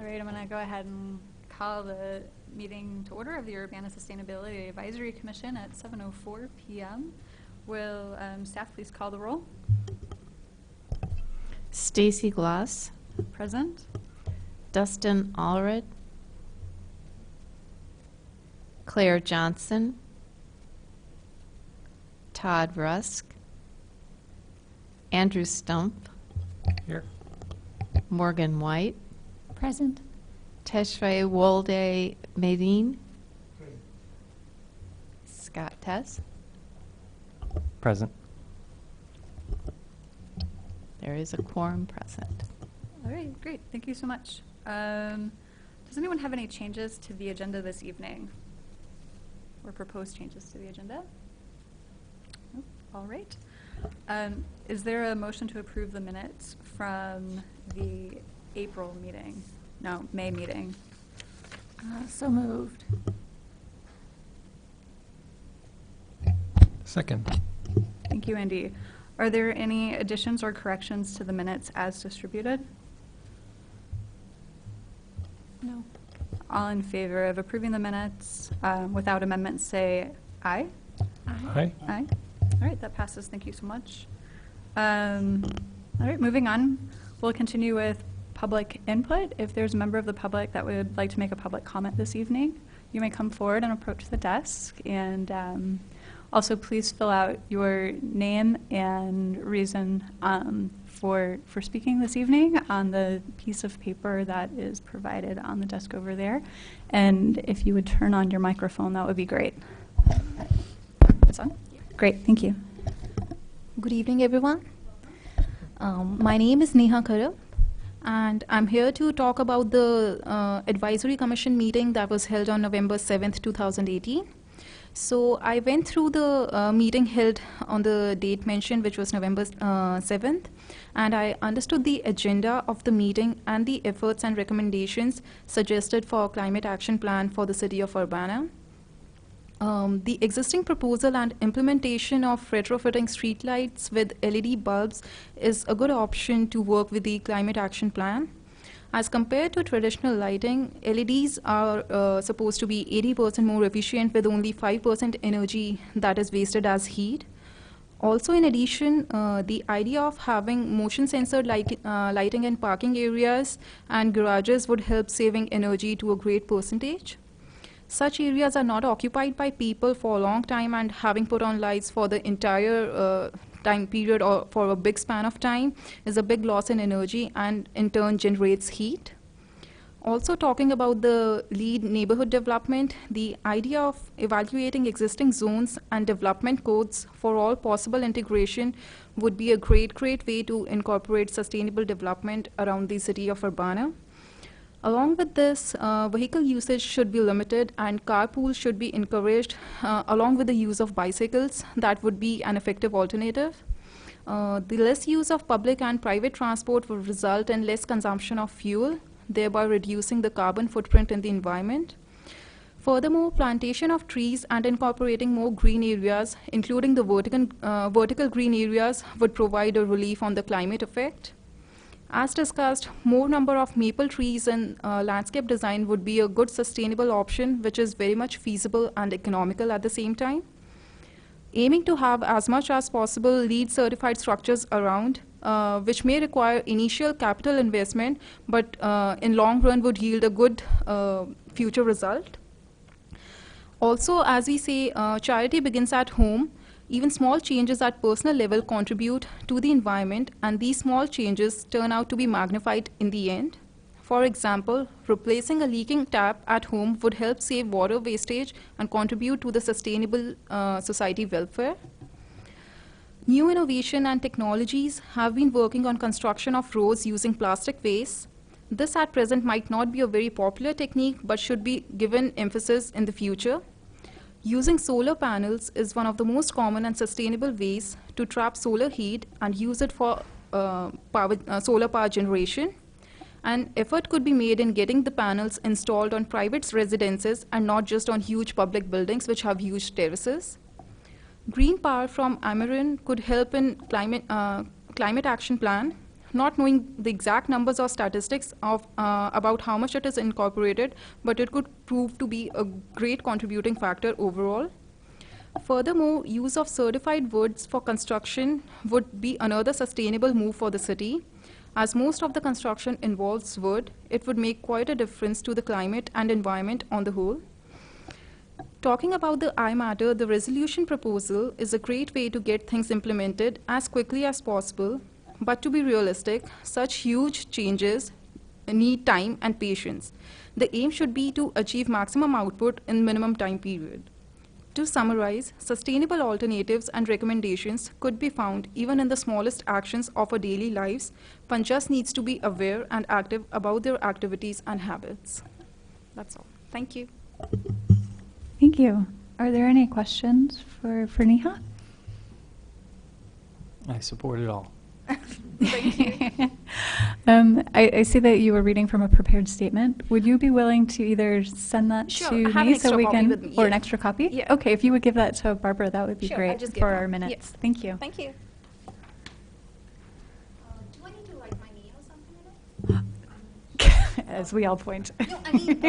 All right, I'm going to go ahead and call the meeting to order of the Urbana Sustainability Advisory Commission at 7:04 p.m. Will staff please call the roll? Stacy Gloss, Present. Dustin Allred, Claire Johnson, Todd Rusk, Andrew Stump, Here. Morgan White, Present. Teshrei Wolde Medin, Scott Tess. Present. There is a quorum present. All right, great. Thank you so much. Does anyone have any changes to the agenda this evening? Or proposed changes to the agenda? Nope. All right. Is there a motion to approve the minutes from the April meeting? No, May meeting. So moved. Second. Thank you, Andy. Are there any additions or corrections to the minutes as distributed? No. All in favor of approving the minutes without amendments, say aye. Aye. Aye. All right, that passes. Thank you so much. All right, moving on. We'll continue with public input. If there's a member of the public that would like to make a public comment this evening, you may come forward and approach the desk. And also, please fill out your name and reason for speaking this evening on the piece of paper that is provided on the desk over there. And if you would turn on your microphone, that would be great. It's on? Great, thank you. Good evening, everyone. My name is Neha Kara, and I'm here to talk about the Advisory Commission meeting that was held on November 7th, 2018. So I went through the meeting held on the date mentioned, which was November 7th, and I understood the agenda of the meeting and the efforts and recommendations suggested for a climate action plan for the city of Urbana. The existing proposal and implementation of retrofitting streetlights with LED bulbs is a good option to work with the climate action plan. As compared to traditional lighting, LEDs are supposed to be 80% more efficient with only 5% energy that is wasted as heat. Also, in addition, the idea of having motion-censored lighting in parking areas and garages would help saving energy to a great percentage. Such areas are not occupied by people for a long time, and having put on lights for the entire time period or for a big span of time is a big loss in energy and in turn generates heat. Also, talking about the LEED neighborhood development, the idea of evaluating existing zones and development codes for all possible integration would be a great way to incorporate sustainable development around the city of Urbana. Along with this, vehicle usage should be limited and carpool should be encouraged along with the use of bicycles. That would be an effective alternative. The less use of public and private transport will result in less consumption of fuel, thereby reducing the carbon footprint in the environment. Furthermore, plantation of trees and incorporating more green areas, including the vertical green areas, would provide a relief on the climate effect. As discussed, more number of maple trees in landscape design would be a good sustainable option, which is very much feasible and economical at the same time. Aiming to have as much as possible LEED certified structures around, which may require initial capital investment, but in long run would yield a good future result. Also, as we say, charity begins at home. Even small changes at personal level contribute to the environment, and these small changes turn out to be magnified in the end. For example, replacing a leaking tap at home would help save water wastage and contribute to the sustainable society welfare. New innovation and technologies have been working on construction of roads using plastic waste. This at present might not be a very popular technique, but should be given emphasis in the future. Using solar panels is one of the most common and sustainable ways to trap solar heat and use it for solar power generation. An effort could be made in getting the panels installed on private residences and not just on huge public buildings which have huge terraces. Green power from Amarin could help in climate action plan. not knowing the exact numbers or statistics of about how much it is incorporated, but it could prove to be a great contributing factor overall. Furthermore, use of certified woods for construction would be another sustainable move for the city. As most of the construction involves wood, it would make quite a difference to the climate and environment on the whole. Talking about the iMatter, the resolution proposal is a great way to get things implemented as quickly as possible. But to be realistic, such huge changes need time and patience. The aim should be to achieve maximum output in minimum time period. To summarize, sustainable alternatives and recommendations could be found even in the smallest actions of our daily lives. One just needs to be aware and active about their activities and habits. That's all. Thank you. Thank you. Are there any questions for Neha? I support it all. Thank you. I see that you were reading from a prepared statement. Would you be willing to either send that Sure, to I have an me so extra we copy can, with me, or an yeah. extra copy? Yeah. Okay, if you would give that to Barbara, that would be Sure, I'll great just get for one. our Yeah. minutes. Thank you. Thank you. Do I need to write my name or something in it? As we all point. No, I mean,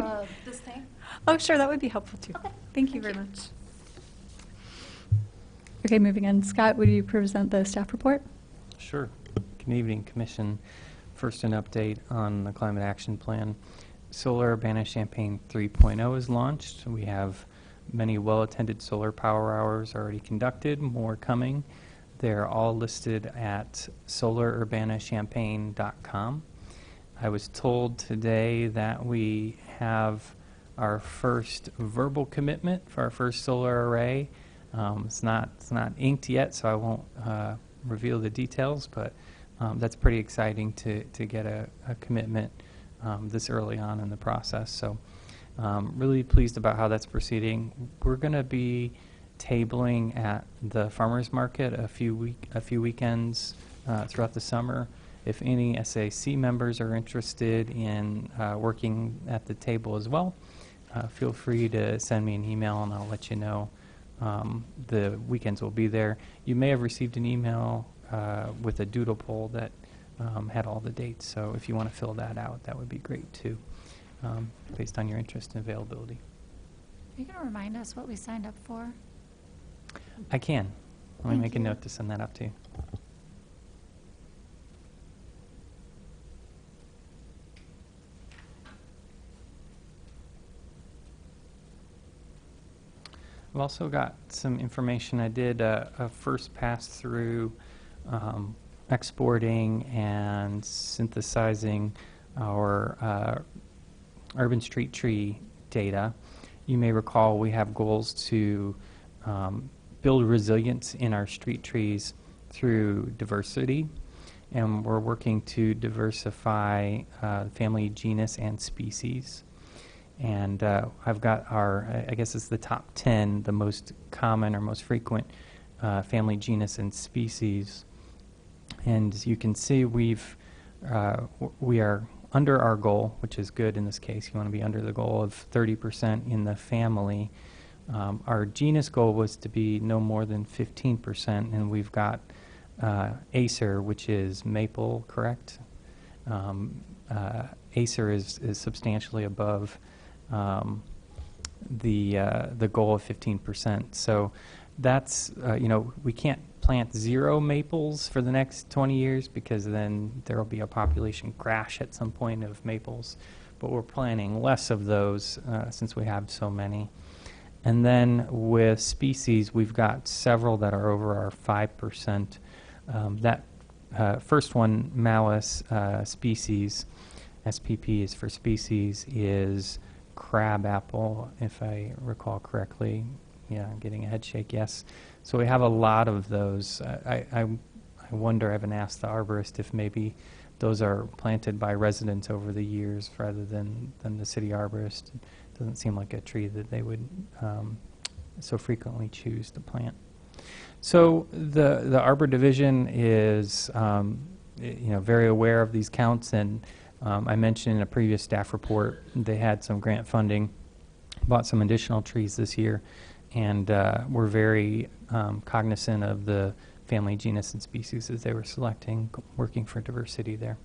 this thing. Oh, sure, that would be helpful too. Okay, Thank you thank very you. much. Okay, moving on. Scott, would you present the staff report? Sure. Good evening, Commission. First, an update on the Climate Action Plan. Solar Urbana-Champaign 3.0 is launched. We have many well-attended solar power hours already conducted, more coming. They're all listed at solarurbanachampaign.com. I was told today that we have our first verbal commitment for our first solar array. It's not inked yet, so I won't reveal the details, but that's pretty exciting to get a commitment this early on in the process. So really pleased about how that's proceeding. We're going to be tabling at the farmers market a few weekends throughout the summer. If any SAC members are interested in working at the table as well, feel free to send me an email and I'll let you know. The weekends will be there. You may have received an email with a doodle poll that had all the dates, so if you want to fill that out, that would be great too, based on your interest and availability. Are you going to remind us what we signed up for? I can. Let me Thank make a you. note to send that up to you. I've also got some information. I did a first pass through exporting and synthesizing our urban street tree data. You may recall we have goals to build resilience in our street trees through diversity, and we're working to diversify family, genus, and species. And I've got our, I guess it's the top 10, the most common or most frequent family, genus, and species. And as you can see, we are under our goal, which is good in this case. You want to be under the goal of 30% in the family. Our genus goal was to be no more than 15%, and we've got Acer, which is maple, correct? Acer is substantially above the goal of 15%. So that's, we can't plant 0 maples for the next 20 years because then there will be a population crash at some point of maples. But we're planting less of those since we have so many. And then with species, we've got several that are over our 5%. That first one, Malus species, SPP is for species, is crabapple, if I recall correctly. Yeah, I'm getting a head shake, yes. So we have a lot of those. I wonder, I haven't asked the arborist if maybe those are planted by residents over the years rather than the city arborist. It doesn't seem like a tree that they would so frequently choose to plant. So the Arbor Division is very aware of these counts, and I mentioned in a previous staff report they had some grant funding, bought some additional trees this year, and we're very cognizant of the family, genus, and species as they were selecting, working for diversity there.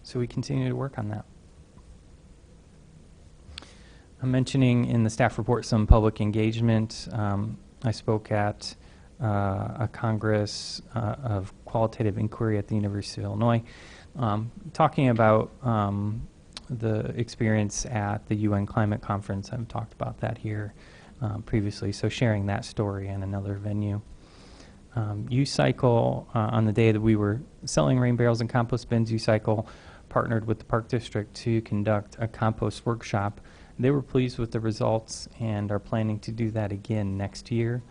So we continue to work on that. I'm mentioning in the staff report some public engagement. I spoke at a Congress of Qualitative Inquiry at the University of Illinois, talking about the experience at the UN Climate Conference. I've talked about that here previously, so sharing that story in another venue. U-Cycle, on the day that we were selling rain barrels and compost bins, U-Cycle partnered with the Park District to conduct a compost workshop. They were pleased with the results and are planning to do that again next year.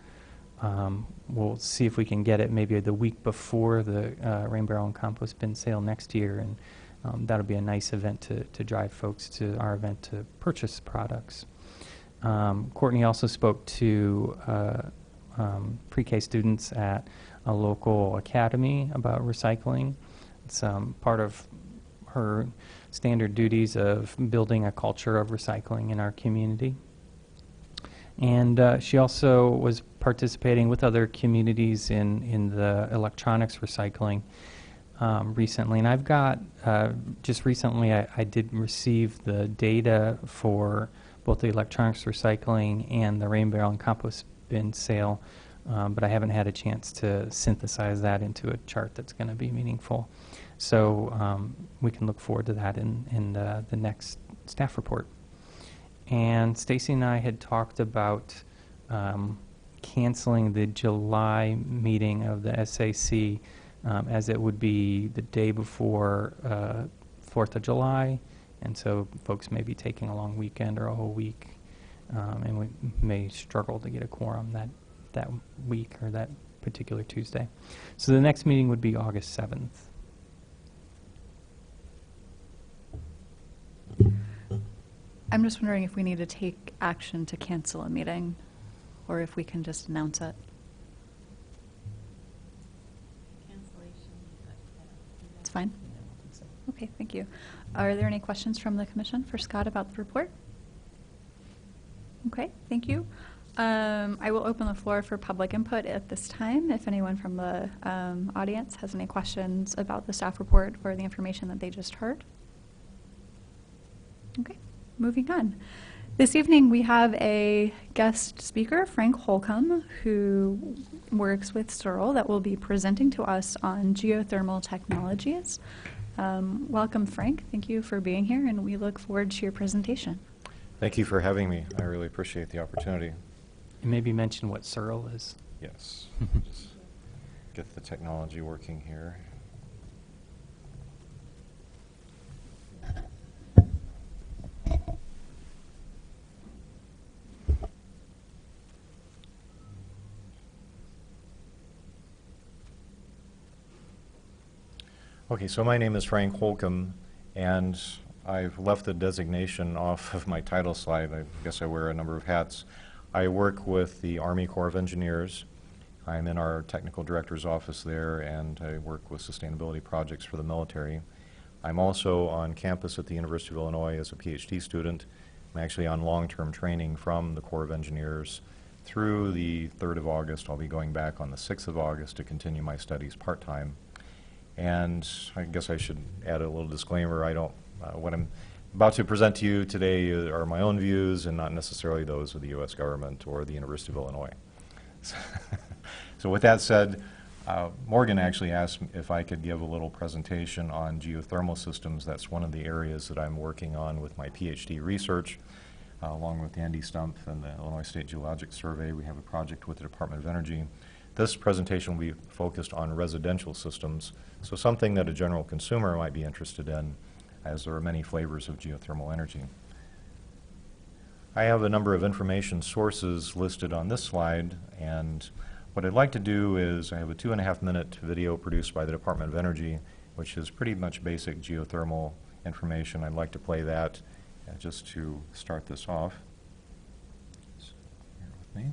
We'll see if we can get it maybe the week before the rain barrel and compost bin sale next year, and that'll be a nice event to drive folks to our event to purchase products. Courtney also spoke to pre-K students at a local academy about recycling. It's part of her standard duties of building a culture of recycling in our community. And she also was participating with other communities in the electronics recycling recently. And I've got, just recently I did receive the data for both the electronics recycling and the rain barrel and compost bin sale, but I haven't had a chance to synthesize that into a chart that's going to be meaningful. So we can look forward to that in the next staff report. And Stacy and I had talked about canceling the July meeting of the SAC as it would be the day before 4th of July, and so folks may be taking a long weekend or a whole week, and we may struggle to get a quorum that week or that particular Tuesday. So the next meeting would be August 7th. I'm just wondering if we need to take action to cancel a meeting, or if we can just announce it. It's fine? Okay, thank you. Are there any questions from the commission for Scott about the report? Okay, thank you. I will open the floor for public input at this time. If anyone from the audience has any questions about the staff report or the information that they just heard. Okay, moving on. This evening we have a guest speaker, Frank Holcomb, who works with Searle, that will be presenting to us on geothermal technologies. Welcome, Frank. Thank you for being here, and we look forward to your presentation. Thank you for having me. I really appreciate the opportunity. And maybe mention what Searle is. Yes. Just get the technology working here. Okay, so my name is Frank Holcomb, and I've left the designation off of my title slide. I guess I wear a number of hats. I work with the Army Corps of Engineers. I'm in our technical director's office there, and I work with sustainability projects for the military. I'm also on campus at the University of Illinois as a PhD student. I'm actually on long-term training from the Corps of Engineers through the 3rd of August. I'll be going back on the 6th of August to continue my studies part-time. And I guess I should add a little disclaimer. What I'm about to present to you today are my own views and not necessarily those of the U.S. government or the University of Illinois. So with that said, Morgan actually asked if I could give a little presentation on geothermal systems. That's one of the areas that I'm working on with my PhD research, along with Andy Stumpf and the Illinois State Geologic Survey. We have a project with the Department of Energy. This presentation will be focused on residential systems, so something that a general consumer might be interested in, as there are many flavors of geothermal energy. I have a number of information sources listed on this slide, and what I'd like to do is I have a 2.5-minute video produced by the Department of Energy, which is pretty much basic geothermal information. I'd like to play that just to start this off. So, bear with me.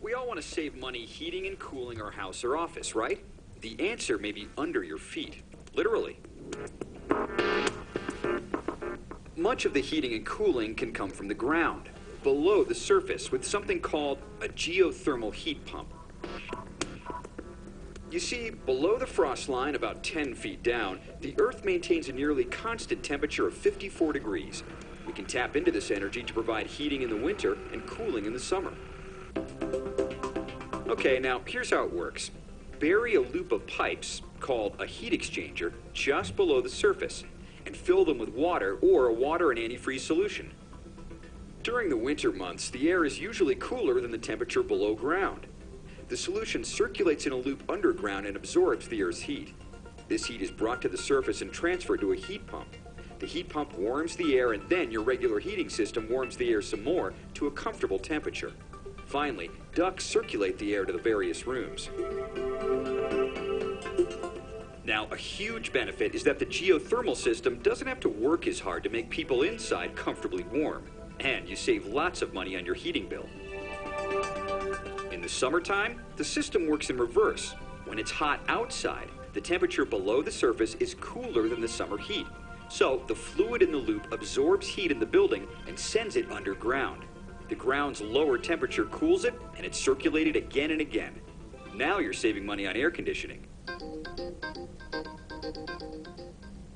We all want to save money heating and cooling our house or office, right? The answer may be under your feet, literally. much of the heating and cooling can come from the ground, below the surface, with something called a geothermal heat pump. You see, below the frost line, about 10 feet down, the Earth maintains a nearly constant temperature of 54 degrees. We can tap into this energy to provide heating in the winter and cooling in the summer. Okay, now here's how it works. Bury a loop of pipes, called a heat exchanger, just below the surface, and fill them with water or a water and antifreeze solution. During the winter months, the air is usually cooler than the temperature below ground. The solution circulates in a loop underground and absorbs the Earth's heat. This heat is brought to the surface and transferred to a heat pump. The heat pump warms the air, and then your regular heating system warms the air some more to a comfortable temperature. Finally, ducts circulate the air to the various rooms. Now, a huge benefit is that the geothermal system doesn't have to work as hard to make people inside comfortably warm, and you save lots of money on your heating bill. In the summertime, the system works in reverse. When it's hot outside, the temperature below the surface is cooler than the summer heat. So the fluid in the loop absorbs heat in the building and sends it underground. The ground's lower temperature cools it, and it's circulated again and again. Now you're saving money on air conditioning.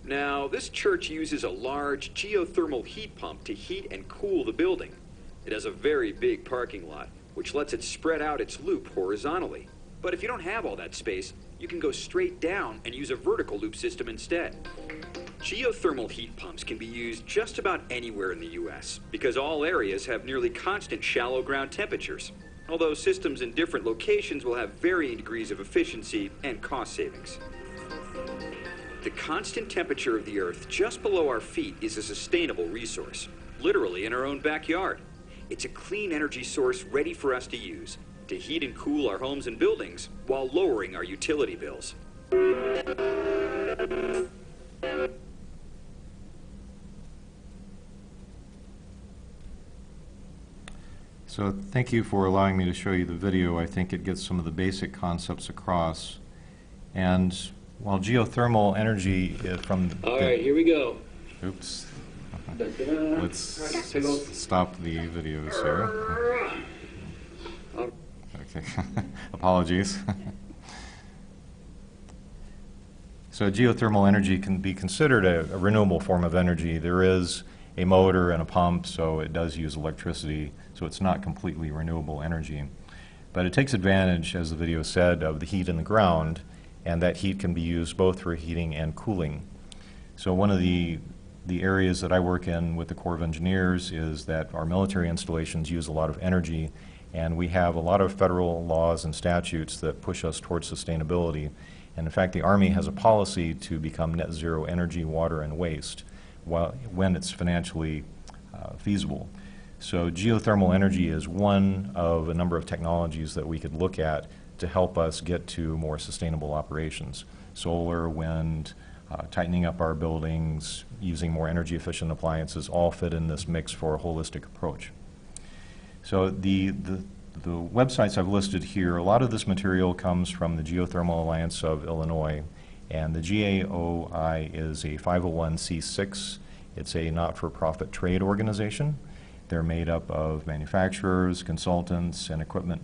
Now, this church uses a large geothermal heat pump to heat and cool the building. It has a very big parking lot, which lets it spread out its loop horizontally. But if you don't have all that space, you can go straight down and use a vertical loop system instead. Geothermal heat pumps can be used just about anywhere in the U.S. because all areas have nearly constant shallow ground temperatures, although systems in different locations will have varying degrees of efficiency and cost savings. The constant temperature of the Earth just below our feet is a sustainable resource, literally in our own backyard. It's a clean energy source ready for us to use to heat and cool our homes and buildings while lowering our utility bills. So thank you for allowing me to show you the video. I think it gets some of the basic concepts across. And while geothermal energy from the... All right, here we go. Oops. Da-da-da. Let's stop the videos here. Okay. Apologies. So geothermal energy can be considered a renewable form of energy. There is a motor and a pump, so it does use electricity, so it's not completely renewable energy. But it takes advantage, as the video said, of the heat in the ground, and that heat can be used both for heating and cooling. So one of the areas that I work in with the Corps of Engineers is that our military installations use a lot of energy, and we have a lot of federal laws and statutes that push us towards sustainability. And in fact, the Army has a policy to become net zero energy, water, and waste when it's financially feasible. So geothermal energy is one of a number of technologies that we could look at to help us get to more sustainable operations. Solar, wind, tightening up our buildings, using more energy efficient appliances all fit in this mix for a holistic approach. So the websites I've listed here, a lot of this material comes from the Geothermal Alliance of Illinois, and the GAOI is a 501c6. It's a not-for-profit trade organization. They're made up of manufacturers, consultants, and equipment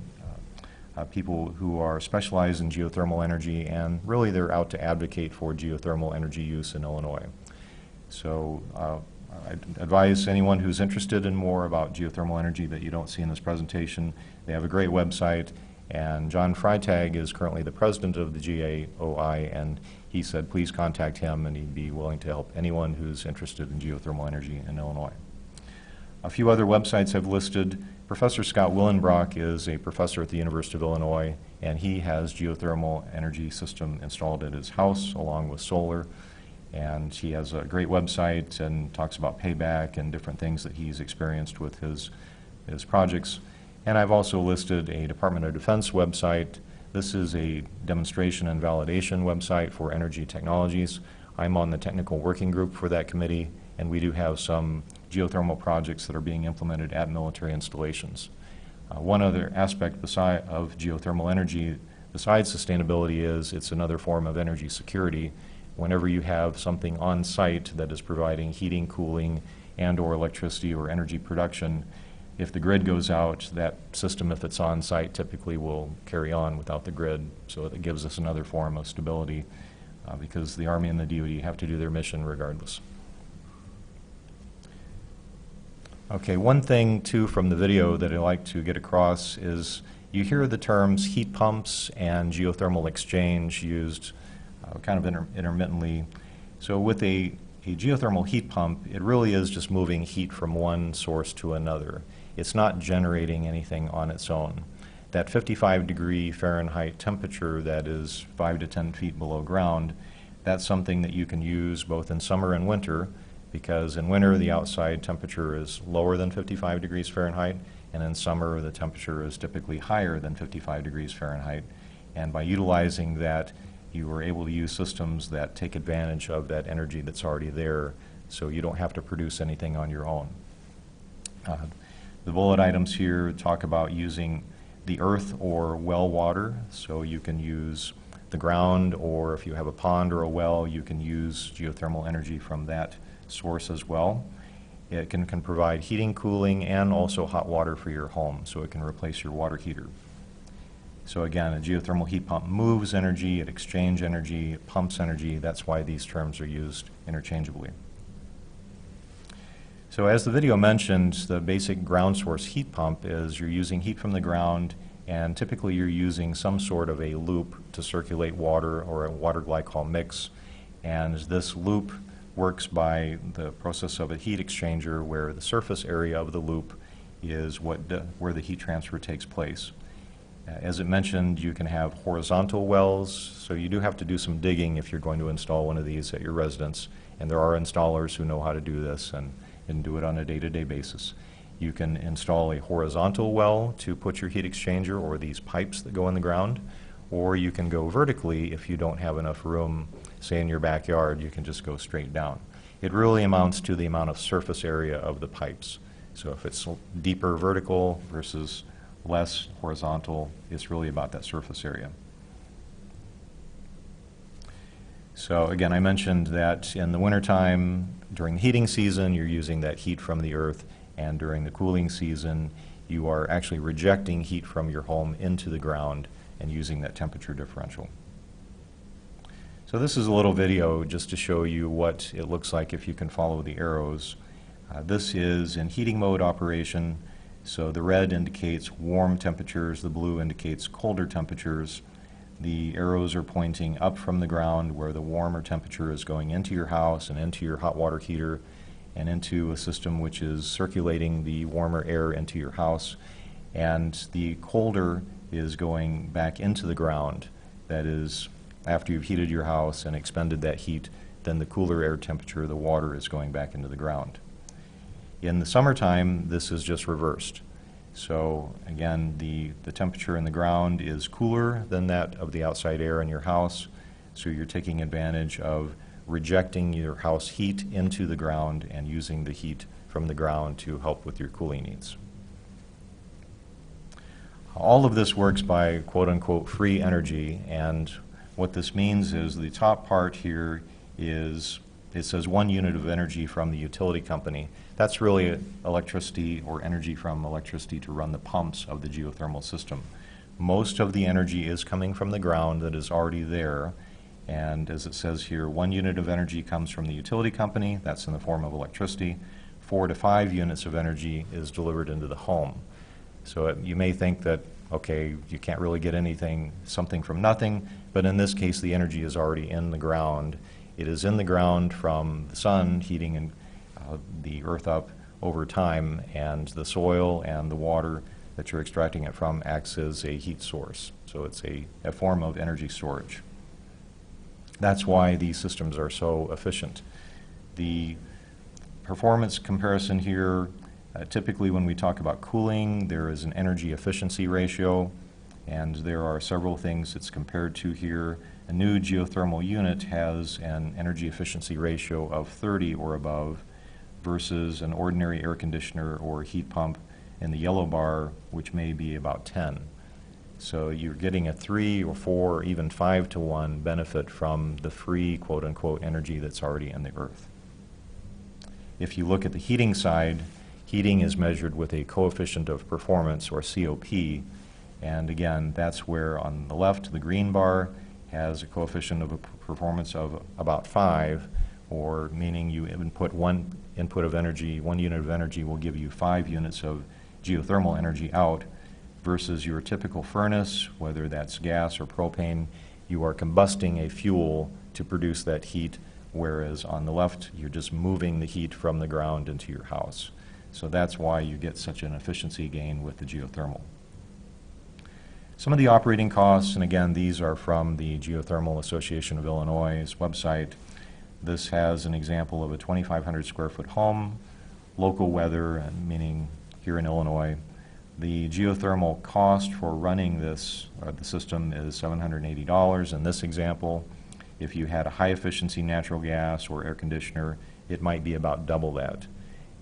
people who are specialized in geothermal energy, and really they're out to advocate for geothermal energy use in Illinois. So I advise anyone who's interested in more about geothermal energy that you don't see in this presentation. They have a great website, and John Freitag is currently the president of the GAOI, and he said please contact him and he'd be willing to help anyone who's interested in geothermal energy in Illinois. A few other websites I've listed. Professor Scott Willenbrock is a professor at the University of Illinois, and he has geothermal energy system installed at his house along with solar. And he has a great website and talks about payback and different things that he's experienced with his projects. And I've also listed a Department of Defense website. This is a demonstration and validation website for energy technologies. I'm on the technical working group for that committee, and we do have some geothermal projects that are being implemented at military installations. One other aspect of geothermal energy, besides sustainability, is it's another form of energy security. Whenever you have something on site that is providing heating, cooling, and/or electricity or energy production. If the grid goes out, that system, if it's on site, typically will carry on without the grid. So it gives us another form of stability because the Army and the DoD have to do their mission regardless. Okay, one thing too from the video that I like to get across is you hear the terms heat pumps and geothermal exchange used kind of intermittently. So with a geothermal heat pump, it really is just moving heat from one source to another. It's not generating anything on its own. That 55-degree Fahrenheit temperature that is 5 to 10 feet below ground, that's something that you can use both in summer and winter, because in winter the outside temperature is lower than 55 degrees Fahrenheit, and in summer the temperature is typically higher than 55 degrees Fahrenheit. And by utilizing that, you are able to use systems that take advantage of that energy that's already there, so you don't have to produce anything on your own. The bullet items here talk about using the earth or well water, so you can use the ground, or if you have a pond or a well, you can use geothermal energy from that source as well. It can provide heating, cooling, and also hot water for your home, so it can replace your water heater. So again, a geothermal heat pump moves energy, it exchanges energy, it pumps energy. That's why these terms are used interchangeably. So as the video mentioned, the basic ground source heat pump is you're using heat from the ground, and typically you're using some sort of a loop to circulate water or a water glycol mix. And this loop works by the process of a heat exchanger, where the surface area of the loop is where the heat transfer takes place. As it mentioned, you can have horizontal wells, so you do have to do some digging if you're going to install one of these at your residence, and there are installers who know how to do this and do it on a day-to-day basis. You can install a horizontal well to put your heat exchanger or these pipes that go in the ground, or you can go vertically if you don't have enough room, say in your backyard, you can just go straight down. It really amounts to the amount of surface area of the pipes. So if it's deeper vertical versus less horizontal, it's really about that surface area. So again, I mentioned that in the wintertime, during the heating season, you're using that heat from the earth, and during the cooling season, you are actually rejecting heat from your home into the ground and using that temperature differential. So this is a little video just to show you what it looks like if you can follow the arrows. This is in heating mode operation. So the red indicates warm temperatures, the blue indicates colder temperatures. The arrows are pointing up from the ground where the warmer temperature is going into your house and into your hot water heater and into a system which is circulating the warmer air into your house. And the colder is going back into the ground. That is, after you've heated your house and expended that heat, then the cooler air temperature, the water, is going back into the ground. In the summertime, this is just reversed. So again, the temperature in the ground is cooler than that of the outside air in your house, so you're taking advantage of rejecting your house heat into the ground and using the heat from the ground to help with your cooling needs. All of this works by quote-unquote free energy, and what this means is the top part here is, it says 1 unit of energy from the utility company. That's really electricity or energy from electricity to run the pumps of the geothermal system. Most of the energy is coming from the ground that is already there, and as it says here, 1 unit of energy comes from the utility company. That's in the form of electricity. 4 to 5 units of energy is delivered into the home. So you may think that, okay, you can't really get something from nothing, but in this case the energy is already in the ground. It is in the ground from the sun heating and the earth up over time, and the soil and the water that you're extracting it from acts as a heat source. So it's a form of energy storage. That's why these systems are so efficient. The performance comparison here, typically when we talk about cooling, there is an energy efficiency ratio, and there are several things it's compared to here. A new geothermal unit has an energy efficiency ratio of 30 or above versus an ordinary air conditioner or heat pump in the yellow bar, which may be about 10. So you're getting a 3 or 4 or even 5 to 1 benefit from the free quote-unquote energy that's already in the earth. If you look at the heating side, heating is measured with a coefficient of performance, or COP, and again, that's where on the left, the green bar has a coefficient of a performance of about 5, or meaning you input one input of energy, 1 unit of energy will give you 5 units of geothermal energy out, versus your typical furnace, whether that's gas or propane, you are combusting a fuel to produce that heat, whereas on the left, you're just moving the heat from the ground into your house. So that's why you get such an efficiency gain with the geothermal. Some of the operating costs, and again, these are from the Geothermal Association of Illinois' website. This has an example of a 2,500 square foot home, local weather, and meaning here in Illinois. The geothermal cost for running this, the system, is $780 in this example. If you had a high efficiency natural gas or air conditioner, it might be about double that.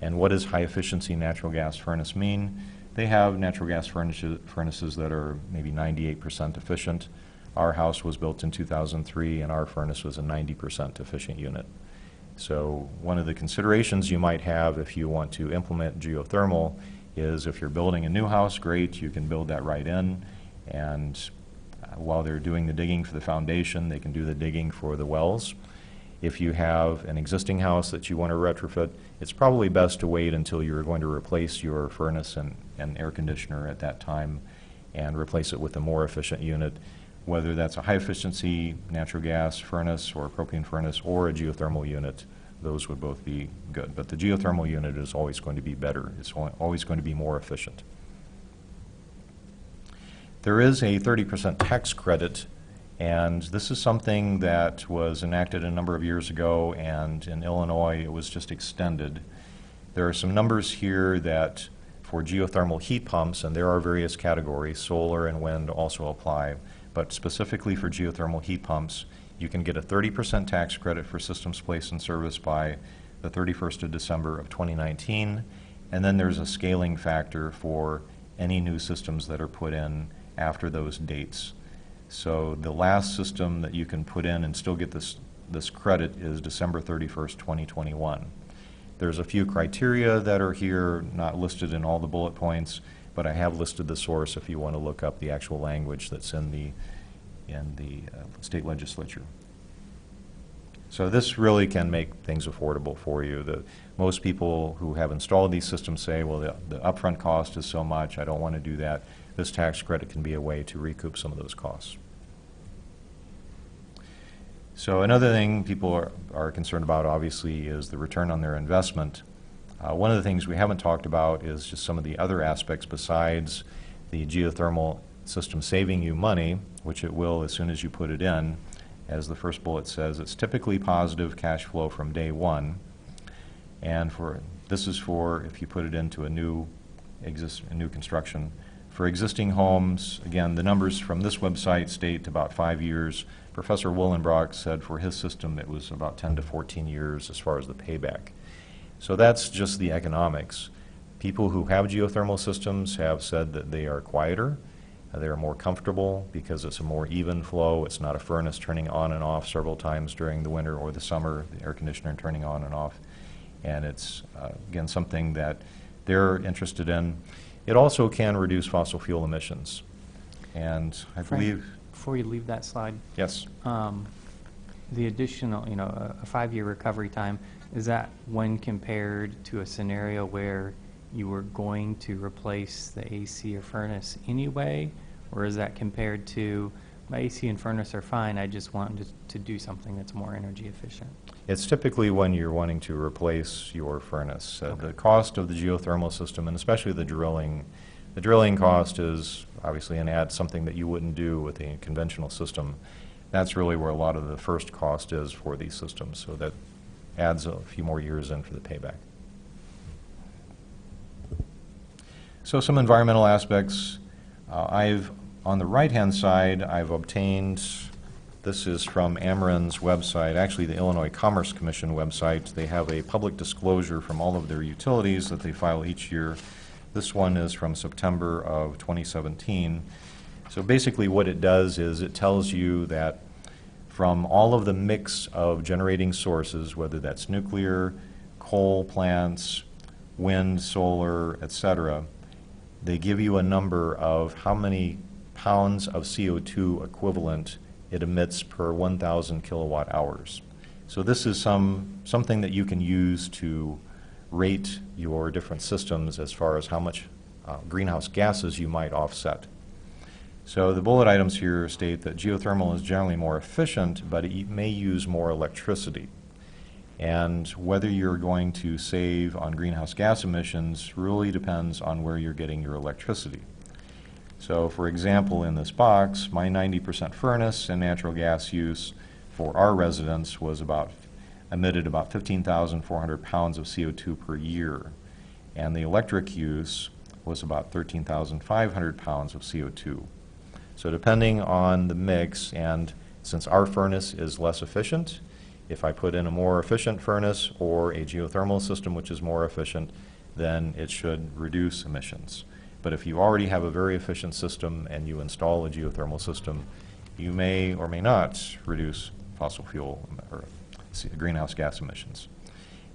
And what does high efficiency natural gas furnace mean? They have natural gas furnaces that are maybe 98% efficient. Our house was built in 2003, and our furnace was a 90% efficient unit. So one of the considerations you might have if you want to implement geothermal is, if you're building a new house, great, you can build that right in, and while they're doing the digging for the foundation, they can do the digging for the wells. If you have an existing house that you want to retrofit, it's probably best to wait until you're going to replace your furnace and air conditioner at that time and replace it with a more efficient unit, whether that's a high efficiency natural gas furnace or a propane furnace or a geothermal unit. Those would both be good. But the geothermal unit is always going to be better. It's always going to be more efficient. There is a 30% tax credit, and this is something that was enacted a number of years ago, and in Illinois it was just extended. There are some numbers here that for geothermal heat pumps, and there are various categories, solar and wind also apply, but specifically for geothermal heat pumps, you can get a 30% tax credit for systems placed in service by the 31st of December of 2019, and then there's a scaling factor for any new systems that are put in after those dates. So the last system that you can put in and still get this credit is December 31st, 2021. There's a few criteria that are here, not listed in all the bullet points, but I have listed the source if you want to look up the actual language that's in the state legislature. So this really can make things affordable for you. Most people who have installed these systems say, well, the upfront cost is so much, I don't want to do that. This tax credit can be a way to recoup some of those costs. So another thing people are concerned about, obviously, is the return on their investment. One of the things we haven't talked about is just some of the other aspects besides the geothermal system saving you money, which it will as soon as you put it in. As the first bullet says, it's typically positive cash flow from day one. And this is for if you put it into a new construction. For existing homes, again, the numbers from this website state about 5 years. Professor Willenbrock said for his system it was about 10 to 14 years as far as the payback. So that's just the economics. People who have geothermal systems have said that they are quieter, they are more comfortable because it's a more even flow. It's not a furnace turning on and off several times during the winter or the summer, the air conditioner turning on and off. And it's, again, something that they're interested in. It also can reduce fossil fuel emissions. And I Frank, believe... before you leave that slide, Yes. the additional, a 5-year recovery time, is that when compared to a scenario where you were going to replace the AC or furnace anyway, or is that compared to my AC and furnace are fine, I just wanted to do something that's more energy efficient? It's typically when you're wanting to replace your furnace. Okay. The cost of the geothermal system, and especially the drilling cost is obviously something that you wouldn't do with a conventional system. That's really where a lot of the first cost is for these systems, so that adds a few more years in for the payback. So some environmental aspects. On the right-hand side, I've obtained, this is from Ameren's website, actually the Illinois Commerce Commission website. They have a public disclosure from all of their utilities that they file each year. This one is from September of 2017. So basically what it does is it tells you that from all of the mix of generating sources, whether that's nuclear, coal plants, wind, solar, etc., they give you a number of how many pounds of CO2 equivalent it emits per 1,000 kilowatt hours. So this is something that you can use to rate your different systems as far as how much greenhouse gases you might offset. So the bullet items here state that geothermal is generally more efficient, but it may use more electricity. And whether you're going to save on greenhouse gas emissions really depends on where you're getting your electricity. So for example, in this box, my 90% furnace and natural gas use for our residents was emitted about 15,400 pounds of CO2 per year. And the electric use was about 13,500 pounds of CO2. So depending on the mix, and since our furnace is less efficient, if I put in a more efficient furnace or a geothermal system which is more efficient, then it should reduce emissions. But if you already have a very efficient system and you install a geothermal system, you may or may not reduce fossil fuel or greenhouse gas emissions.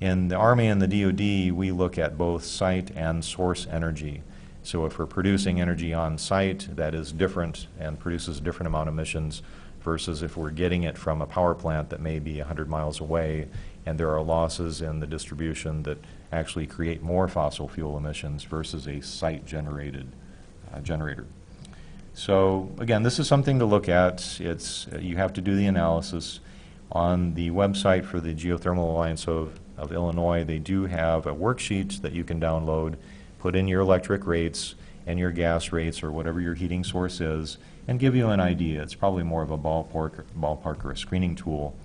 In the Army and the DoD, we look at both site and source energy. So if we're producing energy on site, that is different and produces a different amount of emissions versus if we're getting it from a power plant that may be 100 miles away and there are losses in the distribution that actually create more fossil fuel emissions versus a site-generated generator. So again, this is something to look at. You have to do the analysis. On the website for the Geothermal Alliance of Illinois, they do have a worksheet that you can download, put in your electric rates and your gas rates or whatever your heating source is, and give you an idea. It's probably more of a ballpark or a screening tool.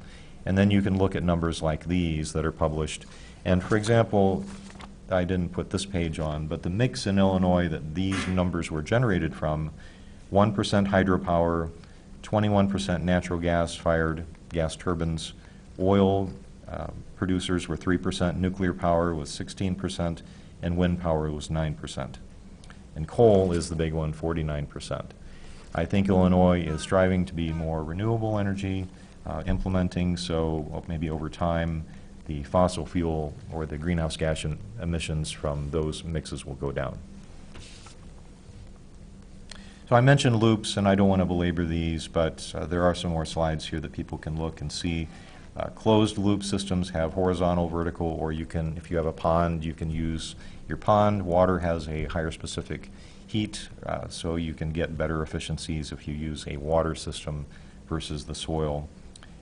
And then you can look at numbers like these that are published. And for example, I didn't put this page on, but the mix in Illinois that these numbers were generated from, 1% hydropower, 21% natural gas-fired gas turbines, oil producers were 3%, nuclear power was 16%, and wind power was 9%. And coal is the big one, 49%. I think Illinois is striving to be more renewable energy, implementing, so maybe over time the fossil fuel or the greenhouse gas emissions from those mixes will go down. So I mentioned loops, and I don't want to belabor these, but there are some more slides here that people can look and see. Closed loop systems have horizontal, vertical, or you can, if you have a pond, you can use your pond. Water has a higher specific heat, so you can get better efficiencies if you use a water system versus the soil.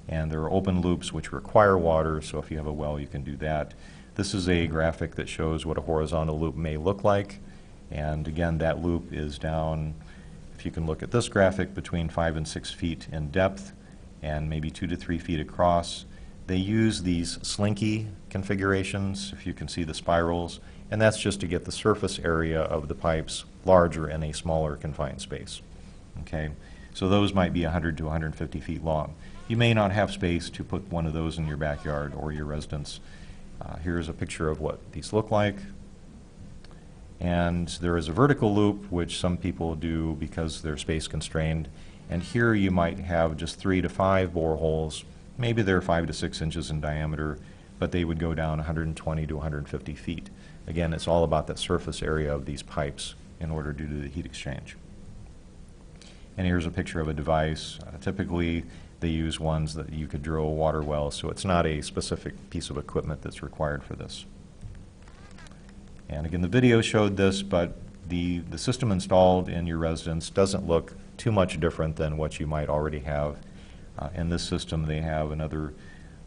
And there are open loops which require water, so if you have a well, you can do that. This is a graphic that shows what a horizontal loop may look like. And again, that loop is down, if you can look at this graphic, between 5 and 6 feet in depth and maybe 2 to 3 feet across. They use these slinky configurations, if you can see the spirals, and that's just to get the surface area of the pipes larger in a smaller confined space. Okay, so those might be 100 to 150 feet long. You may not have space to put one of those in your backyard or your residence. Here's a picture of what these look like. And there is a vertical loop, which some people do because they're space constrained. And here you might have just 3 to 5 boreholes. Maybe they're 5 to 6 inches in diameter, but they would go down 120 to 150 feet. Again, it's all about that surface area of these pipes in order to do the heat exchange. And here's a picture of a device. Typically, they use ones that you could drill water wells, so it's not a specific piece of equipment that's required for this. And again, the video showed this, but the system installed in your residence doesn't look too much different than what you might already have. In this system, they have another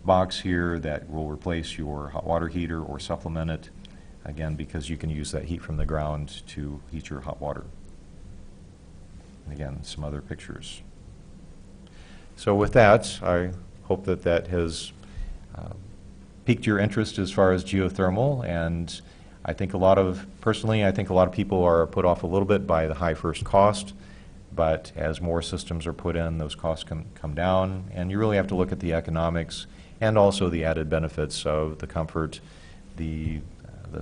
box here that will replace your hot water heater or supplement it, again, because you can use that heat from the ground to heat your hot water. And again, some other pictures. So with that, I hope that that has piqued your interest as far as geothermal, and I think personally, I think a lot of people are put off a little bit by the high first cost, but as more systems are put in, those costs can come down, and you really have to look at the economics and also the added benefits of the comfort, the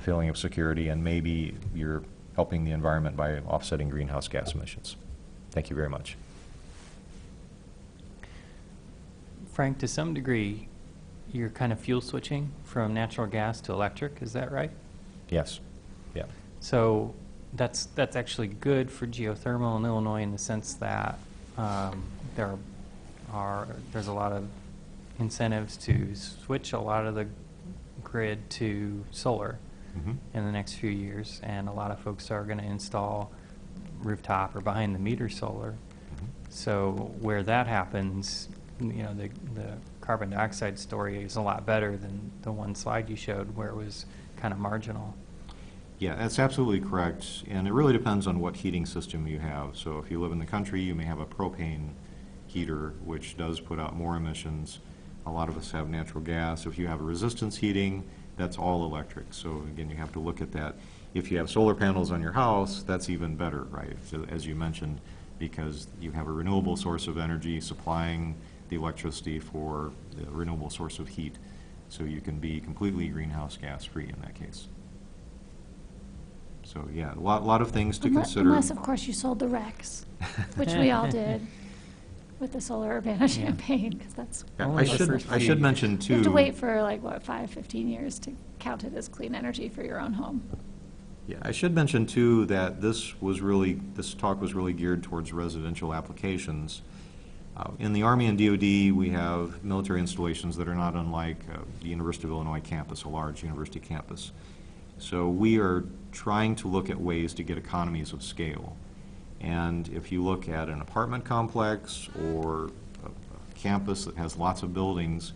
feeling of security, and maybe you're helping the environment by offsetting greenhouse gas emissions. Thank you very much. Frank, to some degree, you're kind of fuel switching from natural gas to electric, is that right? Yes, yeah. So that's actually good for geothermal in Illinois in the sense that there's a lot of incentives to switch a lot of the grid to solar Mhm. in the next few years, and a lot of folks are going to install rooftop or behind the meter solar. Mhm. So where that happens, the carbon dioxide story is a lot better than the one slide you showed where it was kind of marginal. Yeah, that's absolutely correct, and it really depends on what heating system you have. So if you live in the country, you may have a propane heater, which does put out more emissions. A lot of us have natural gas. If you have a resistance heating, that's all electric. So again, you have to look at that. If you have solar panels on your house, that's even better, right? So as you mentioned, because you have a renewable source of energy supplying the electricity for the renewable source of heat. So you can be completely greenhouse gas free in that case. So yeah, a lot of things to consider. Unless, of course, you sold the Rex, which we all did with the solar Urbana champagne, because that's, Yeah, Only I the should, first I few should mention too. you have to wait for like, what, 15 years to count it as clean energy for your own home. Yeah, I should mention too that this talk was really geared towards residential applications. In the Army and DoD, we have military installations that are not unlike the University of Illinois campus, a large university campus. So we are trying to look at ways to get economies of scale. And if you look at an apartment complex or a campus that has lots of buildings,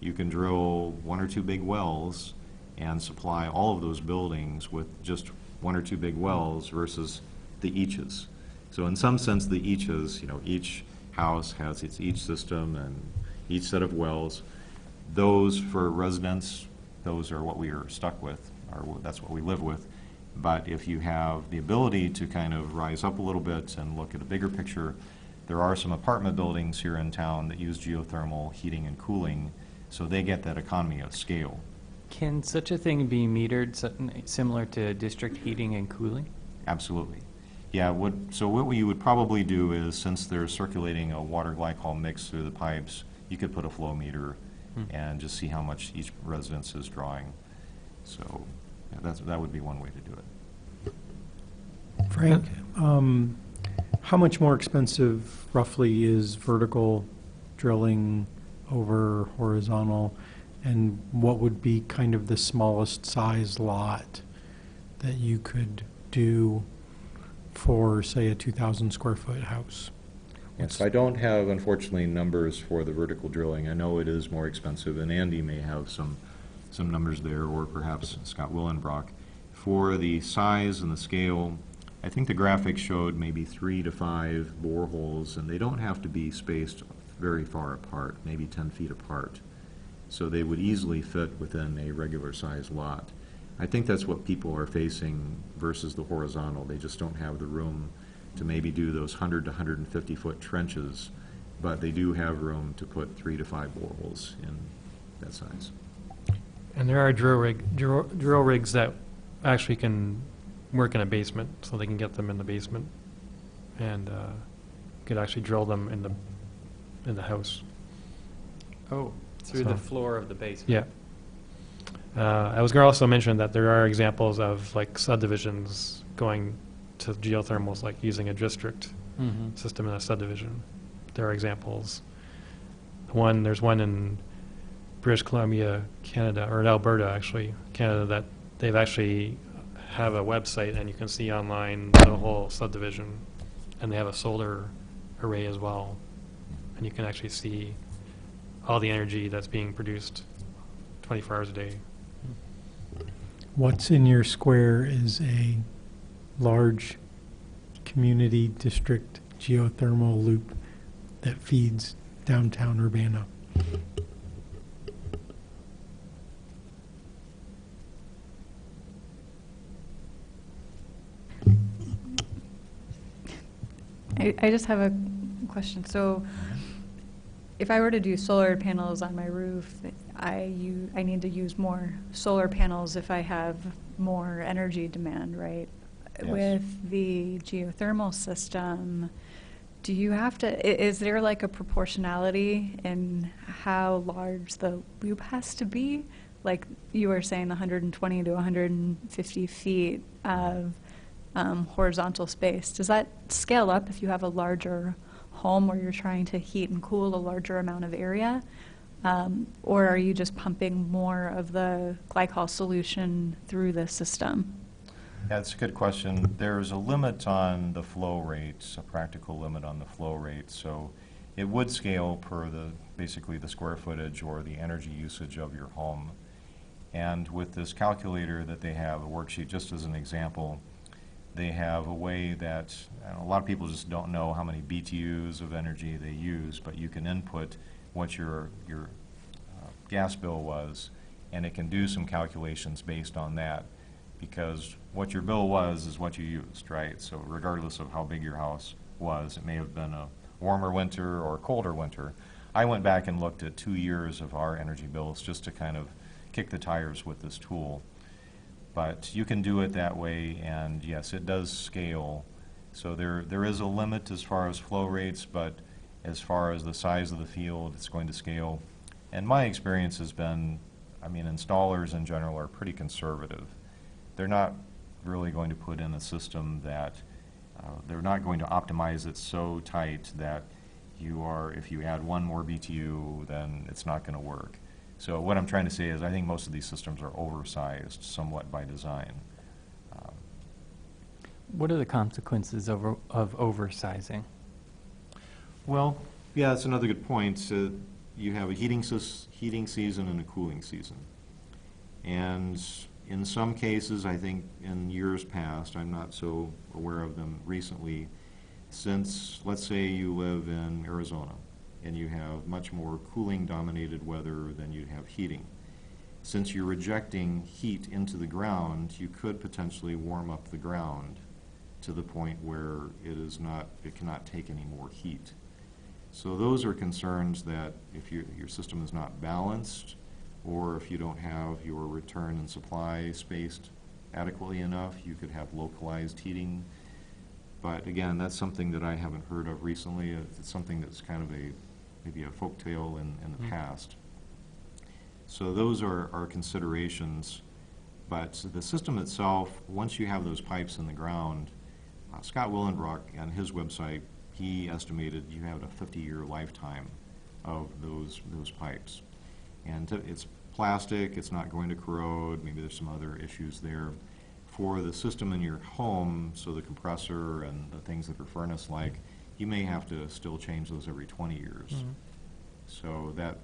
you can drill 1 or 2 big wells and supply all of those buildings with just 1 or 2 big wells versus the eaches. So in some sense, the eaches, each house has its each system and each set of wells. Those for residents, those are what we are stuck with, or that's what we live with. But if you have the ability to kind of rise up a little bit and look at a bigger picture, there are some apartment buildings here in town that use geothermal heating and cooling, so they get that economy of scale. Can such a thing be metered similar to district heating and cooling? Absolutely. Yeah, so what you would probably do is, since they're circulating a water glycol mix through the pipes, you could put a flow meter and just see how much each residence is drawing. So yeah, that would be one way to do it. Frank, how much more expensive roughly is vertical drilling over horizontal? And what would be kind of the smallest size lot that you could do for, say, a 2,000 square foot house? Yes, I don't have, unfortunately, numbers for the vertical drilling. I know it is more expensive, and Andy may have some numbers there, or perhaps Scott Willenbrock. For the size and the scale, I think the graphic showed maybe 3 to 5 boreholes, and they don't have to be spaced very far apart, maybe 10 feet apart. So they would easily fit within a regular size lot. I think that's what people are facing versus the horizontal. They just don't have the room to maybe do those 100 to 150 foot trenches, but they do have room to put 3 to 5 boreholes in that size. And there are drill rigs that actually can work in a basement, so they can get them in the basement, and could actually drill them in the house. Oh, through So- the floor of the basement. Yeah. I was going to also mention that there are examples of like subdivisions going to geothermals, like using a district Mhm. system in a subdivision. There are examples. There's one in British Columbia, Canada, or in Alberta, actually, Canada, that they've actually have a website, and you can see online the whole subdivision, and they have a solar array as well, and you can actually see all the energy that's being produced 24 hours a day. What's in your square is a large community district geothermal loop that feeds downtown Urbana. I just have a question. So if I were to do solar panels on my roof, I need to use more solar panels if I have more energy demand, right? Yes. With the geothermal system, do you have to, is there like a proportionality in how large the loop has to be? Like you were saying, 120 to 150 feet of horizontal space. Does that scale up if you have a larger home where you're trying to heat and cool a larger amount of area? Or are you just pumping more of the glycol solution through the system? Yeah, it's a good question. There's a limit on the flow rate, a practical limit on the flow rate. So it would scale per basically the square footage or the energy usage of your home. And with this calculator that they have, a worksheet, just as an example, they have a way that a lot of people just don't know how many BTUs of energy they use, but you can input what your gas bill was, and it can do some calculations based on that, because what your bill was is what you used, right? So regardless of how big your house was, it may have been a warmer winter or a colder winter. I went back and looked at 2 years of our energy bills just to kind of kick the tires with this tool. But you can do it that way, and yes, it does scale. So there is a limit as far as flow rates, but as far as the size of the field, it's going to scale. And my experience has been, I mean, installers in general are pretty conservative. They're not really going to put in a system that, they're not going to optimize it so tight that if you add one more BTU, then it's not going to work. So what I'm trying to say is I think most of these systems are oversized somewhat by design. What are the consequences of oversizing? Well, yeah, that's another good point. You have a heating season and a cooling season. And in some cases, I think in years past, I'm not so aware of them recently, since let's say you live in Arizona and you have much more cooling-dominated weather than you have heating. Since you're rejecting heat into the ground, you could potentially warm up the ground to the point where it cannot take any more heat. So those are concerns that if your system is not balanced, or if you don't have your return and supply spaced adequately enough, you could have localized heating. But again, that's something that I haven't heard of recently. It's something that's kind of maybe a folktale in the past. So those are considerations. But the system itself, once you have those pipes in the ground, Scott Willenbrock on his website, he estimated you have a 50-year lifetime of those pipes. And it's plastic, it's not going to corrode, maybe there's some other issues there. For the system in your home, so the compressor and the things that are furnace-like, you may have to still change those every 20 years. Mm-hmm. So that,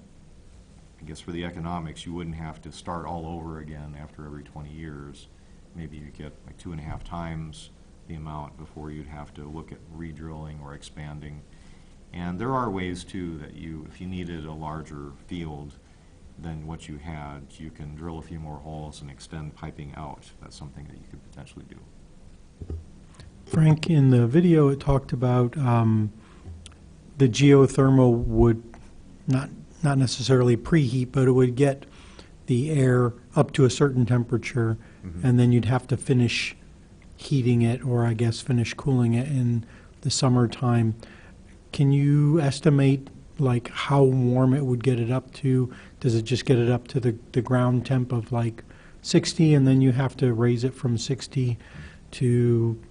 I guess for the economics, you wouldn't have to start all over again after every 20 years. Maybe you get like 2.5 times the amount before you'd have to look at re-drilling or expanding. And there are ways too that if you needed a larger field than what you had, you can drill a few more holes and extend piping out. That's something that you could potentially do. Frank, in the video it talked about the geothermal would not necessarily preheat, but it would get the air up to a certain temperature, and then you'd have to finish heating it, or I guess finish cooling it in the summertime. Can you estimate like how warm it would get it up to? Does it just get it up to the ground temp of like 60, and then you have to raise it from 60 to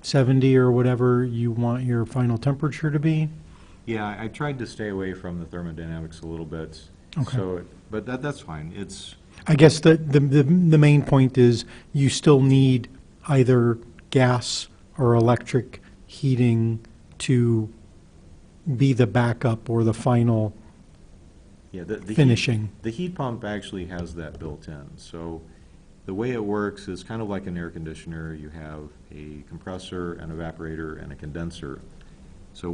70 or whatever you want your final temperature to be? Yeah, I tried to stay away from the thermodynamics a little bit. Okay. So, but that's fine. I guess the main point is you still need either gas or electric heating to be the backup or the final finishing. The heat pump actually has that built in. So the way it works is kind of like an air conditioner. You have a compressor, an evaporator, and a condenser. So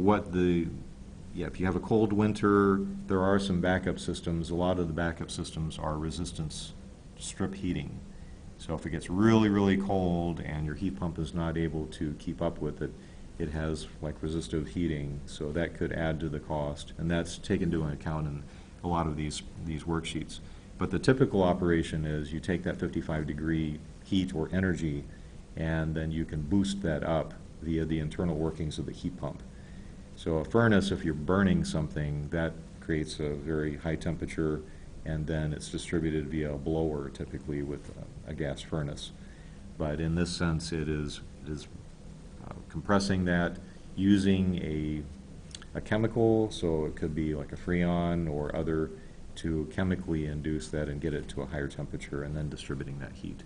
if you have a cold winter, there are some backup systems. A lot of the backup systems are resistance strip heating. So if it gets really, really cold and your heat pump is not able to keep up with it, it has like resistive heating, so that could add to the cost, and that's taken into account in a lot of these worksheets. But the typical operation is you take that 55-degree heat or energy, and then you can boost that up via the internal workings of the heat pump. So a furnace, if you're burning something, that creates a very high temperature, and then it's distributed via a blower, typically with a gas furnace. But in this sense, it is compressing that using a chemical, so it could be like a Freon or other, to chemically induce that and get it to a higher temperature, and then distributing that heat.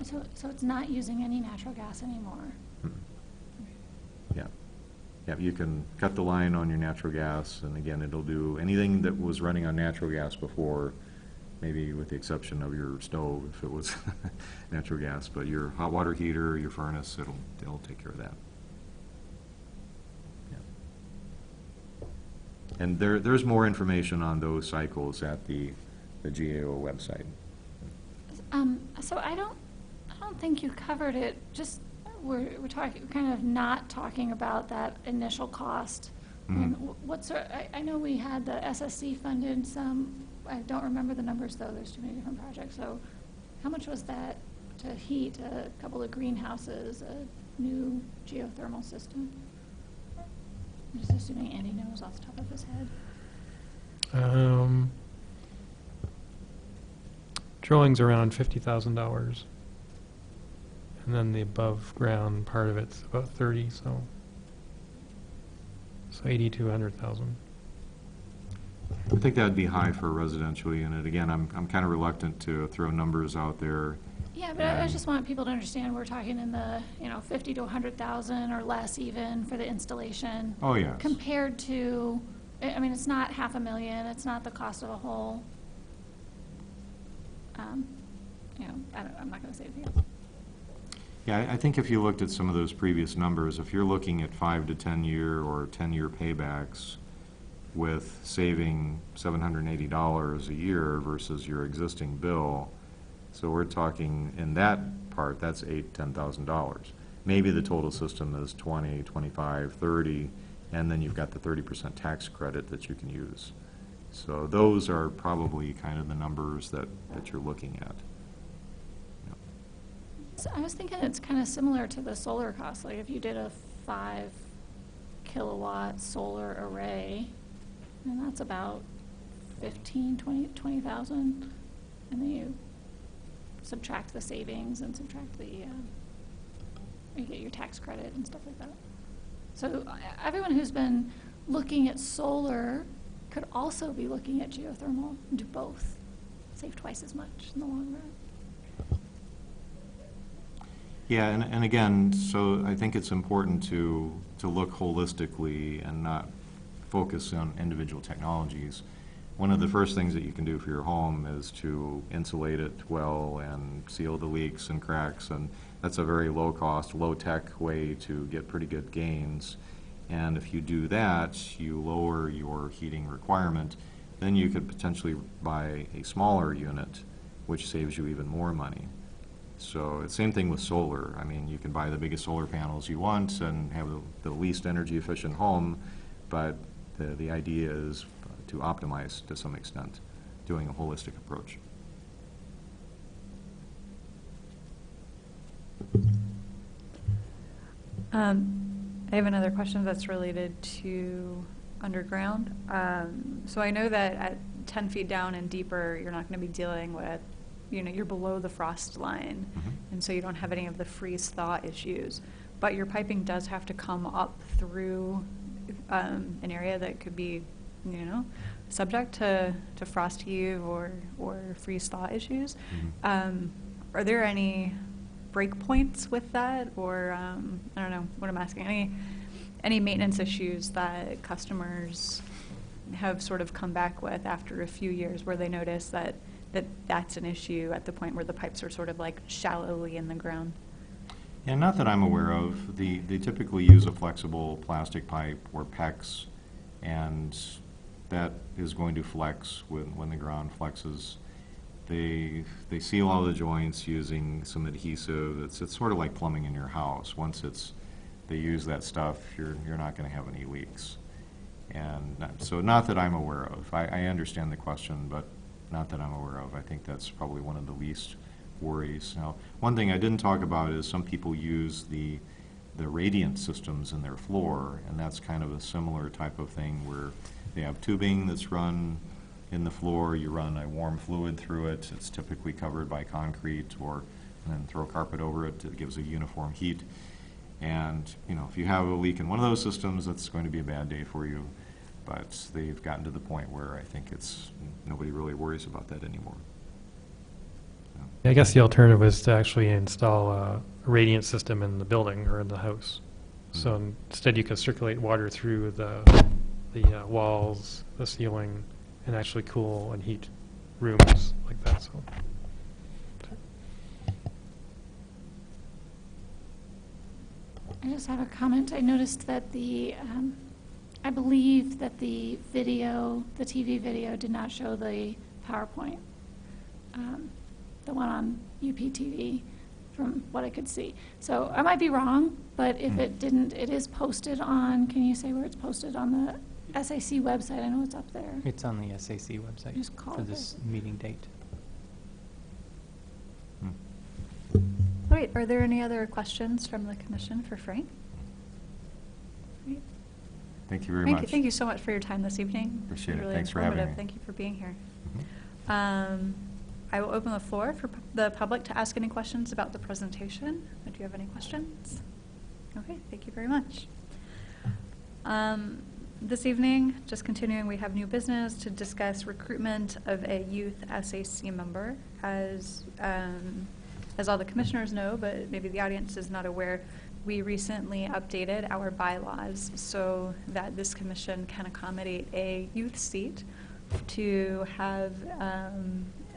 So it's not using any natural gas anymore? Yeah. Yeah, you can cut the line on your natural gas, and again, it'll do anything that was running on natural gas before, maybe with the exception of your stove if it was natural gas, but your hot water heater, your furnace, it'll take care of that. Yeah. And there's more information on those cycles at the GAO website. So I don't think you covered it. Just we're kind of not talking about that initial cost. And I know we had the SSC funded some. I don't remember the numbers though. There's too many different projects. So how much was that to heat a couple of greenhouses, a new geothermal system? I'm just assuming Andy knows off the top of his head. Drilling's around $50,000. And then the above ground part of it's about 30, so 80 to 100,000. I think that'd be high for a residential unit. Again, I'm kind of reluctant to throw numbers out there. Yeah, but I just want people to understand we're talking in the 50 to 100,000 or less even for the installation. Oh, yes. Compared to, I mean, it's not $500,000. It's not the cost of a whole. I'm not going to say anything else. Yeah, I think if you looked at some of those previous numbers, if you're looking at 5 to 10 year or 10-year paybacks with saving $780 a year versus your existing bill, so we're talking in that part, that's $10,000. Maybe the total system is 20, 25, 30, and then you've got the 30% tax credit that you can use. So those are probably kind of the numbers that you're looking at. So I was thinking it's kind of similar to the solar cost. Like if you did a 5 kilowatt solar array, and that's about 20,000, and then you subtract the savings and subtract the, you get your tax credit and stuff like that. So everyone who's been looking at solar could also be looking at geothermal and do both. Save twice as much in the long run. Yeah, and again, so I think it's important to look holistically and not focus on individual technologies. One of the first things that you can do for your home is to insulate it well and seal the leaks and cracks, and that's a very low-cost, low-tech way to get pretty good gains. And if you do that, you lower your heating requirement, then you could potentially buy a smaller unit, which saves you even more money. So it's same thing with solar. I mean, you can buy the biggest solar panels you want and have the least energy efficient home, but the idea is to optimize to some extent, doing a holistic approach. I have another question that's related to underground. So I know that at 10 feet down and deeper, you're not going to be dealing with, you're below the frost line, and so you don't have any of the freeze-thaw issues. But your piping does have to come up through an area that could be, subject to frost heave or freeze-thaw issues. Are there any breakpoints with that, or I don't know what I'm asking? Any maintenance issues that customers have sort of come back with after a few years, where they notice that that's an issue at the point where the pipes are sort of like shallowly in the ground? Yeah, not that I'm aware of. They typically use a flexible plastic pipe or PEX, and that is going to flex when the ground flexes. They seal all the joints using some adhesive. It's sort of like plumbing in your house. Once they use that stuff, you're not going to have any leaks. And so not that I'm aware of. I understand the question, but not that I'm aware of. I think that's probably one of the least worries. Now, one thing I didn't talk about is some people use the the radiant systems in their floor, and that's kind of a similar type of thing where they have tubing that's run in the floor, you run a warm fluid through it, it's typically covered by concrete, or and then throw carpet over it, it gives a uniform heat. And, you know, if you have a leak in one of those systems, that's going to be a bad day for you. But they've gotten to the point where I think nobody really worries about that anymore. I guess the alternative is to actually install a radiant system in the building or in the house. So instead you can circulate water through the walls, the ceiling, and actually cool and heat rooms like that. So. I just have a comment. I noticed that I believe that the TV video did not show the PowerPoint. The one on UPTV, from what I could see. So I might be wrong, but if it didn't, it is posted on, can you say where it's posted on the SAC website? I know it's up there. It's on the SAC website Just call for it this there. meeting date. All right, are there any other questions from the commission for Frank? Great. Thank you very much. Thank you so much for your time this evening. Appreciate it. Really Thanks for having informative. me. Thank you for being here. Mhm. I will open the floor for the public to ask any questions about the presentation. Do you have any questions? Okay, thank you very much. This evening, just continuing, we have new business to discuss recruitment of a youth SAC member. As all the commissioners know, but maybe the audience is not aware, we recently updated our bylaws so that this commission can accommodate a youth seat to have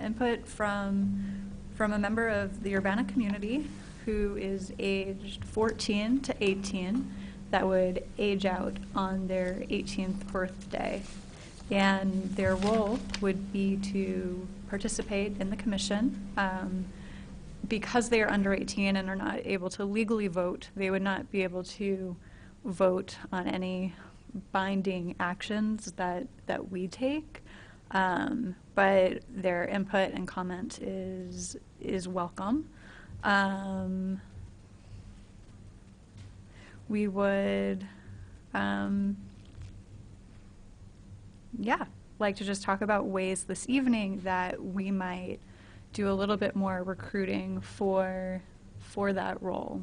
input from a member of the Urbana community who is aged 14 to 18 that would age out on their 18th birthday. And their role would be to participate in the commission. Because they are under 18 and are not able to legally vote, they would not be able to vote on any binding actions that we take. But their input and comment is welcome. We would, like to just talk about ways this evening that we might do a little bit more recruiting for that role.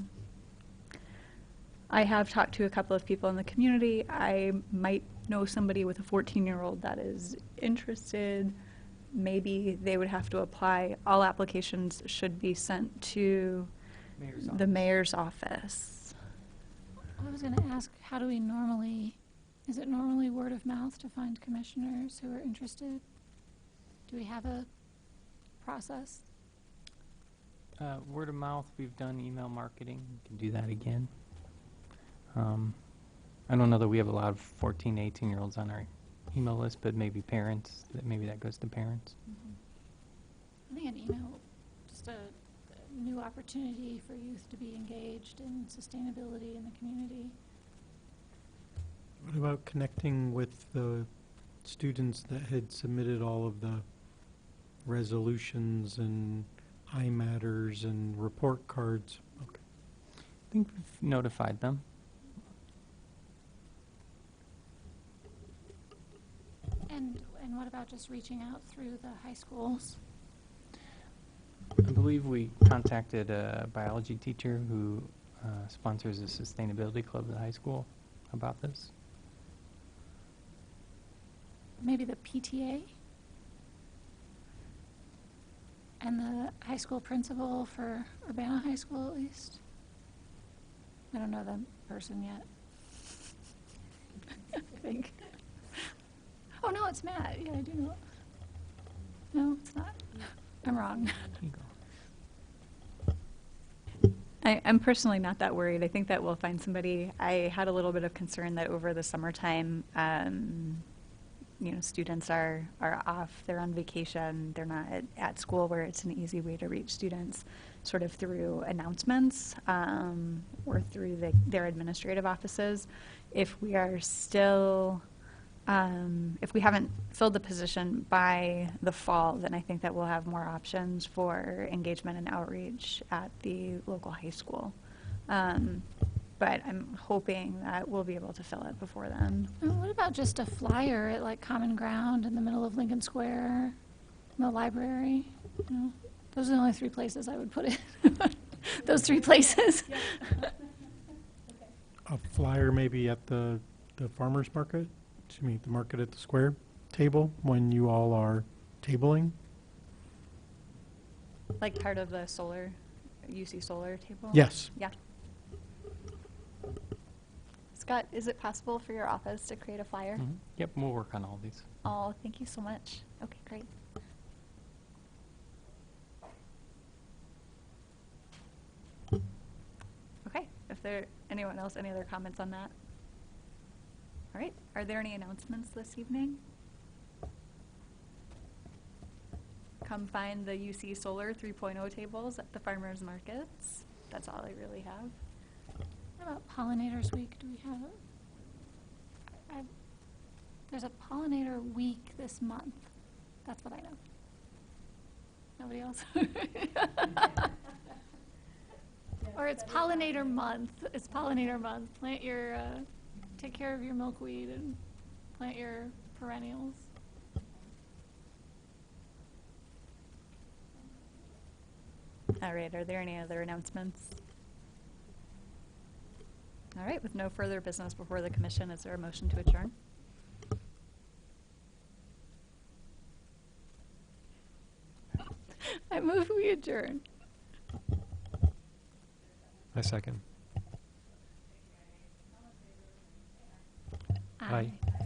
I have talked to a couple of people in the community. I might know somebody with a 14-year-old that is interested. Maybe they would have to apply. All applications should be sent to the mayor's office. I was going to ask, how do we is it normally word of mouth to find commissioners who are interested? Do we have a process? Word of mouth, we've done email marketing. We can do that again. I don't know that we have a lot of 14, 18-year-olds on our email list, but maybe parents, maybe that goes to parents. I think an email, just a new opportunity for youth to be engaged in sustainability in the community. What about connecting with the students that had submitted all of the resolutions and iMatters and report cards? Okay. I think we've notified them. And what about just reaching out through the high schools? I believe we contacted a biology teacher who sponsors a sustainability club at the high school about this. Maybe the PTA? And the high school principal for Urbana High School, at least? I don't know the person yet. I think. Oh, no, it's Matt. Yeah, I do know. No, it's not. I'm wrong. I'm personally not that worried. I think that we'll find somebody. I had a little bit of concern that over the summertime, students are off, they're on vacation, they're not at school, where it's an easy way to reach students sort of through announcements or through their administrative offices. If we are still, if we haven't filled the position by the fall, then I think that we'll have more options for engagement and outreach at the local high school. but I'm hoping that we'll be able to fill it before then. What about just a flyer at like Common Ground in the middle of Lincoln Square, in the library? You know, those are the only 3 places I would put it. Those 3 places. A flyer maybe at the farmer's market, the market at the square table when you all are tabling? Like part of the solar, UC solar table? Yes. Yeah. Scott, is it possible for your office to create a flyer? Mhm. Yep, we'll work on all these. Oh, thank you so much. Okay, great. Okay, if there, anyone else, any other comments on that? All right, are there any announcements this evening? Come find the UC Solar 3.0 tables at the farmers markets. That's all I really have. What about Pollinators Week? Do we have it? There's a Pollinator Week this month. That's what I know. Nobody else? Or it's Pollinator Month. It's Pollinator Month. Plant your, take care of your milkweed and plant your perennials. All right, are there any other announcements? All right, with no further business before the commission, is there a motion to adjourn? I move we adjourn. I second. Aye. Aye.